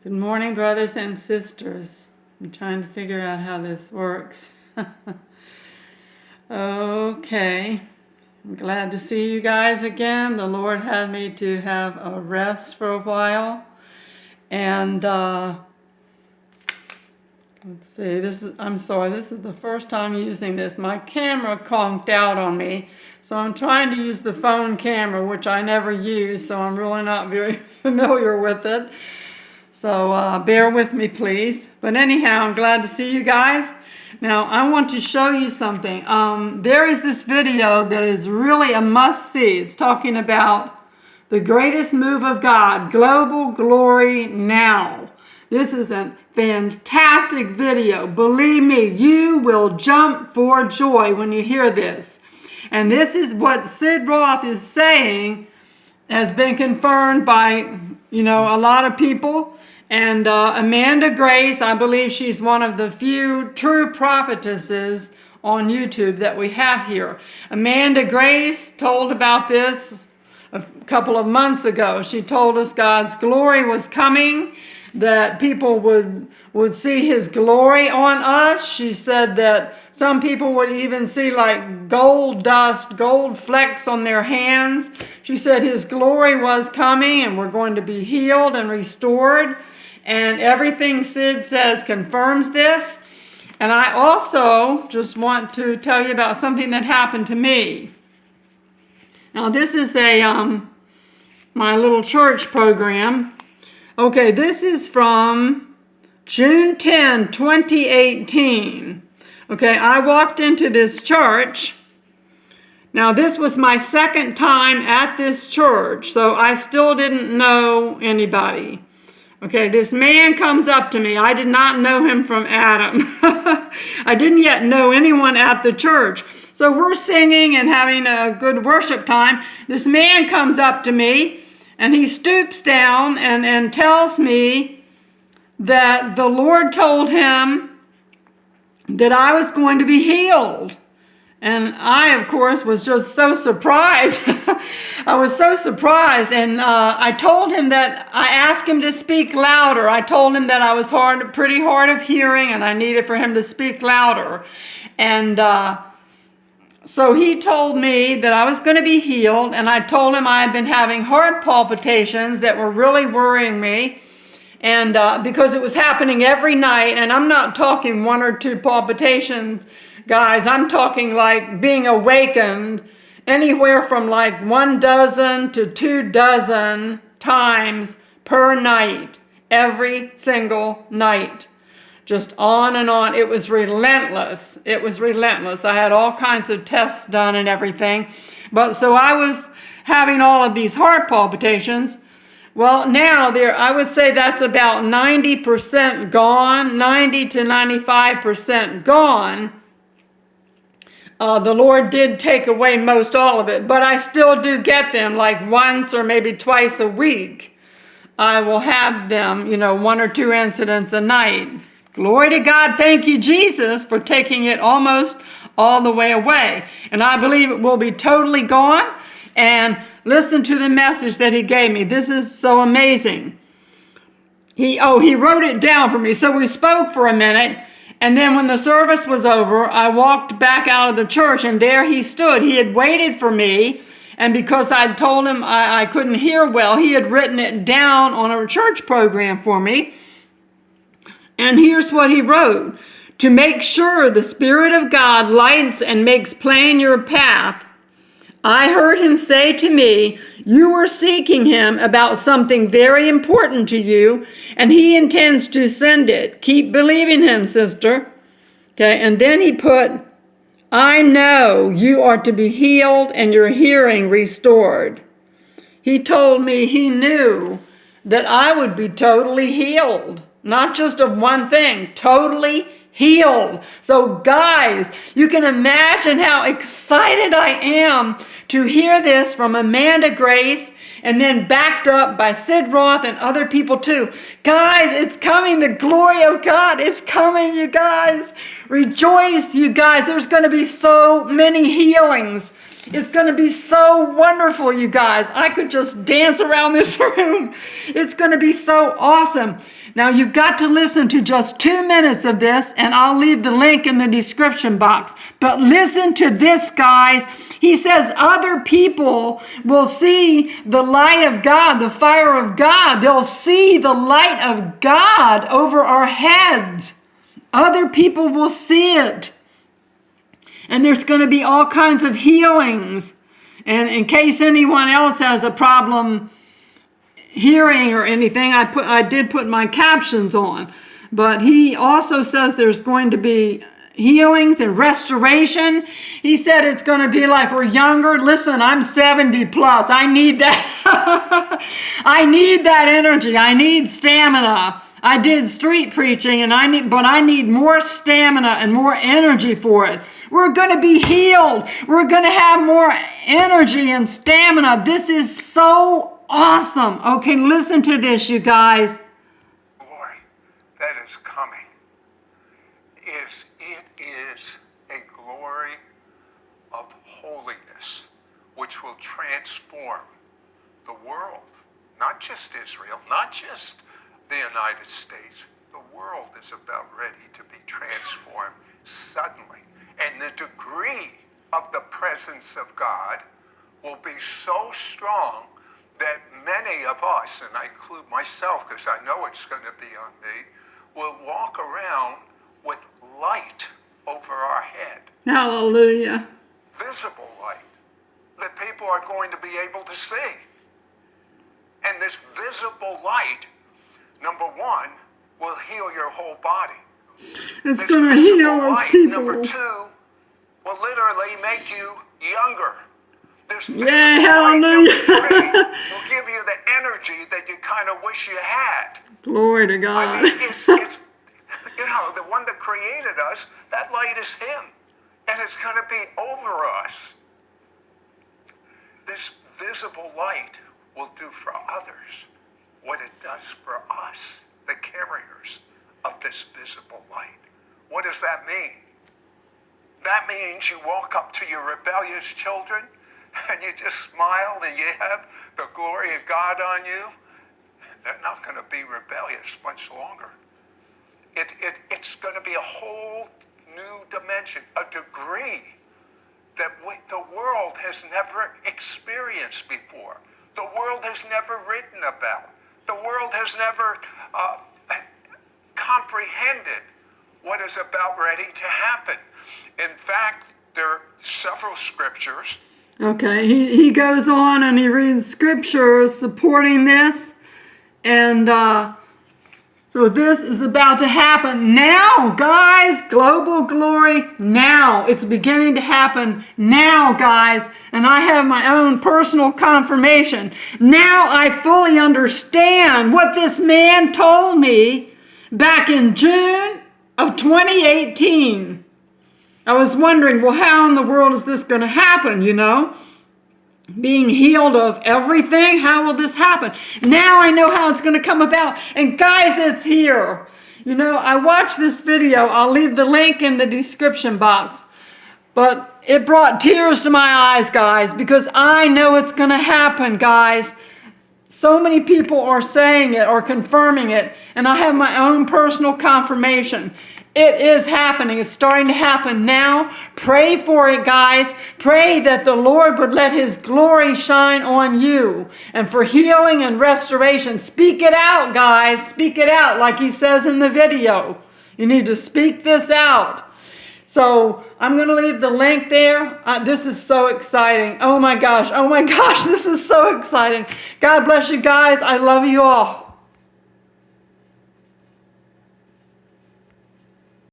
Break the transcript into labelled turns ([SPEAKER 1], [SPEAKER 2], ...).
[SPEAKER 1] Good morning, brothers and sisters. I'm trying to figure out how this works. Okay. I'm glad to see you guys again. The Lord had me to have a rest for a while. And let's see, I'm sorry, this is the first time using this. My camera conked out on me. So I'm trying to use the phone camera, which I never use, so I'm really not very familiar with it. So bear with me, please. But anyhow, I'm glad to see you guys. Now, I want to show you something. There is this video that is really a must-see. It's talking about the greatest move of God, Global Glory Now. This is a fantastic video. Believe me, you will jump for joy when you hear this. And this is what Sid Roth is saying has been confirmed by, a lot of people. And Amanda Grace, I believe she's one of the few true prophetesses on YouTube that we have here. Amanda Grace told about this a couple of months ago. She told us God's glory was coming, that people would see His glory on us. She said that some people would even see like gold dust, gold flecks on their hands. She said His glory was coming and we're going to be healed and restored. And everything Sid says confirms this. And I also just want to tell you about something that happened to me. Now this is my little church program. Okay, this is from June 10, 2018. Okay, I walked into this church. Now this was my second time at this church, so I still didn't know anybody. Okay, this man comes up to me. I did not know him from Adam. I didn't yet know anyone at the church. So we're singing and having a good worship time. This man comes up to me and he stoops down and tells me that the Lord told him that I was going to be healed. And I, of course, was just so surprised. I was so surprised. And I told him that I asked him to speak louder. I told him that I was pretty hard of hearing and I needed for him to speak louder. And so he told me that I was going to be healed. And I told him I had been having heart palpitations that were really worrying me. And because it was happening every night. And I'm not talking 1 or 2 palpitations, guys, I'm talking like being awakened anywhere from like 1 dozen to 2 dozen times per night, every single night. Just on and on. It was relentless. It was relentless. I had all kinds of tests done and everything. But so I was having all of these heart palpitations. Well, now I would say that's about 90% gone, 90 to 95% gone. The Lord did take away most all of it, but I still do get them like once or maybe twice a week. I will have them, 1 or 2 incidents a night. Glory to God. Thank you, Jesus, for taking it almost all the way away. And I believe it will be totally gone. And listen to the message that He gave me. This is so amazing. He wrote it down for me. So we spoke for a minute. And then when the service was over, I walked back out of the church, and there he stood. He had waited for me, and because I'd told him I couldn't hear well, he had written it down on a church program for me. And here's what he wrote. To make sure the Spirit of God lights and makes plain your path, I heard Him say to me, you were seeking Him about something very important to you, and He intends to send it. Keep believing Him, sister. Okay, and then he put, I know you are to be healed and your hearing restored. He told me He knew that I would be totally healed. Not just of one thing, totally healed. So guys, you can imagine how excited I am to hear this from Amanda Grace and then backed up by Sid Roth and other people too. Guys, it's coming. The glory of God is coming, you guys. Rejoice, you guys. There's going to be so many healings. It's going to be so wonderful, you guys. I could just dance around this room. It's going to be so awesome. Now, you've got to listen to just 2 minutes of this, and I'll leave the link in the description box. But listen to this, guys. He says other people will see the light of God, the fire of God. They'll see the light of God over our heads. Other people will see it. And there's going to be all kinds of healings. And in case anyone else has a problem hearing or anything, I did put my captions on. But he also says there's going to be healings and restoration. He said it's going to be like we're younger. Listen, I'm 70 plus. I need that. I need that energy. I need stamina. I did street preaching, but I need more stamina and more energy for it. We're going to be healed. We're going to have more energy and stamina. This is so awesome. Okay, listen to this, you guys.
[SPEAKER 2] Glory that is coming. It is a glory of holiness which will transform the world. Not just Israel, not just the United States. The world is about ready to be transformed suddenly. And the degree of the presence of God will be so strong that many of us, and I include myself because I know it's going to be on me, will walk around with light over our head.
[SPEAKER 1] Hallelujah.
[SPEAKER 2] Visible light that people are going to be able to see. And this visible light, number one, will heal your whole body.
[SPEAKER 1] It's going to heal us people.
[SPEAKER 2] Number two, will literally make you younger. This
[SPEAKER 1] yeah, hallelujah.
[SPEAKER 2] Will give you the energy that you kind of wish you had.
[SPEAKER 1] Glory to God.
[SPEAKER 2] I mean, it's the one that created us, that light is Him. And it's going to be over us. This visible light will do for others what it does for us, the carriers of this visible light. What does that mean? That means you walk up to your rebellious children and you just smile and you have the glory of God on you. They're not going to be rebellious much longer. It's going to be a whole new dimension, a degree that the world has never experienced before. The world has never written about. The world has never comprehended what is about ready to happen. In fact, there are several scriptures.
[SPEAKER 1] Okay, he goes on and he reads scriptures supporting this. And so this is about to happen now, guys. Global glory now. It's beginning to happen now, guys. And I have my own personal confirmation. Now I fully understand what this man told me back in June of 2018. I was wondering, well, how in the world is this going to happen, you know? Being healed of everything, how will this happen? Now I know how it's going to come about. And guys, it's here. You know, I watched this video. I'll leave the link in the description box. But it brought tears to my eyes, guys, because I know it's going to happen, guys. So many people are saying it or confirming it, and I have my own personal confirmation. It is happening. It's starting to happen now. Pray for it, guys. Pray that the Lord would let His glory shine on you. And for healing and restoration, speak it out, guys. Speak it out like he says in the video. You need to speak this out. So I'm going to leave the link there. This is so exciting. Oh my gosh. This is so exciting. God bless you guys. I love you all.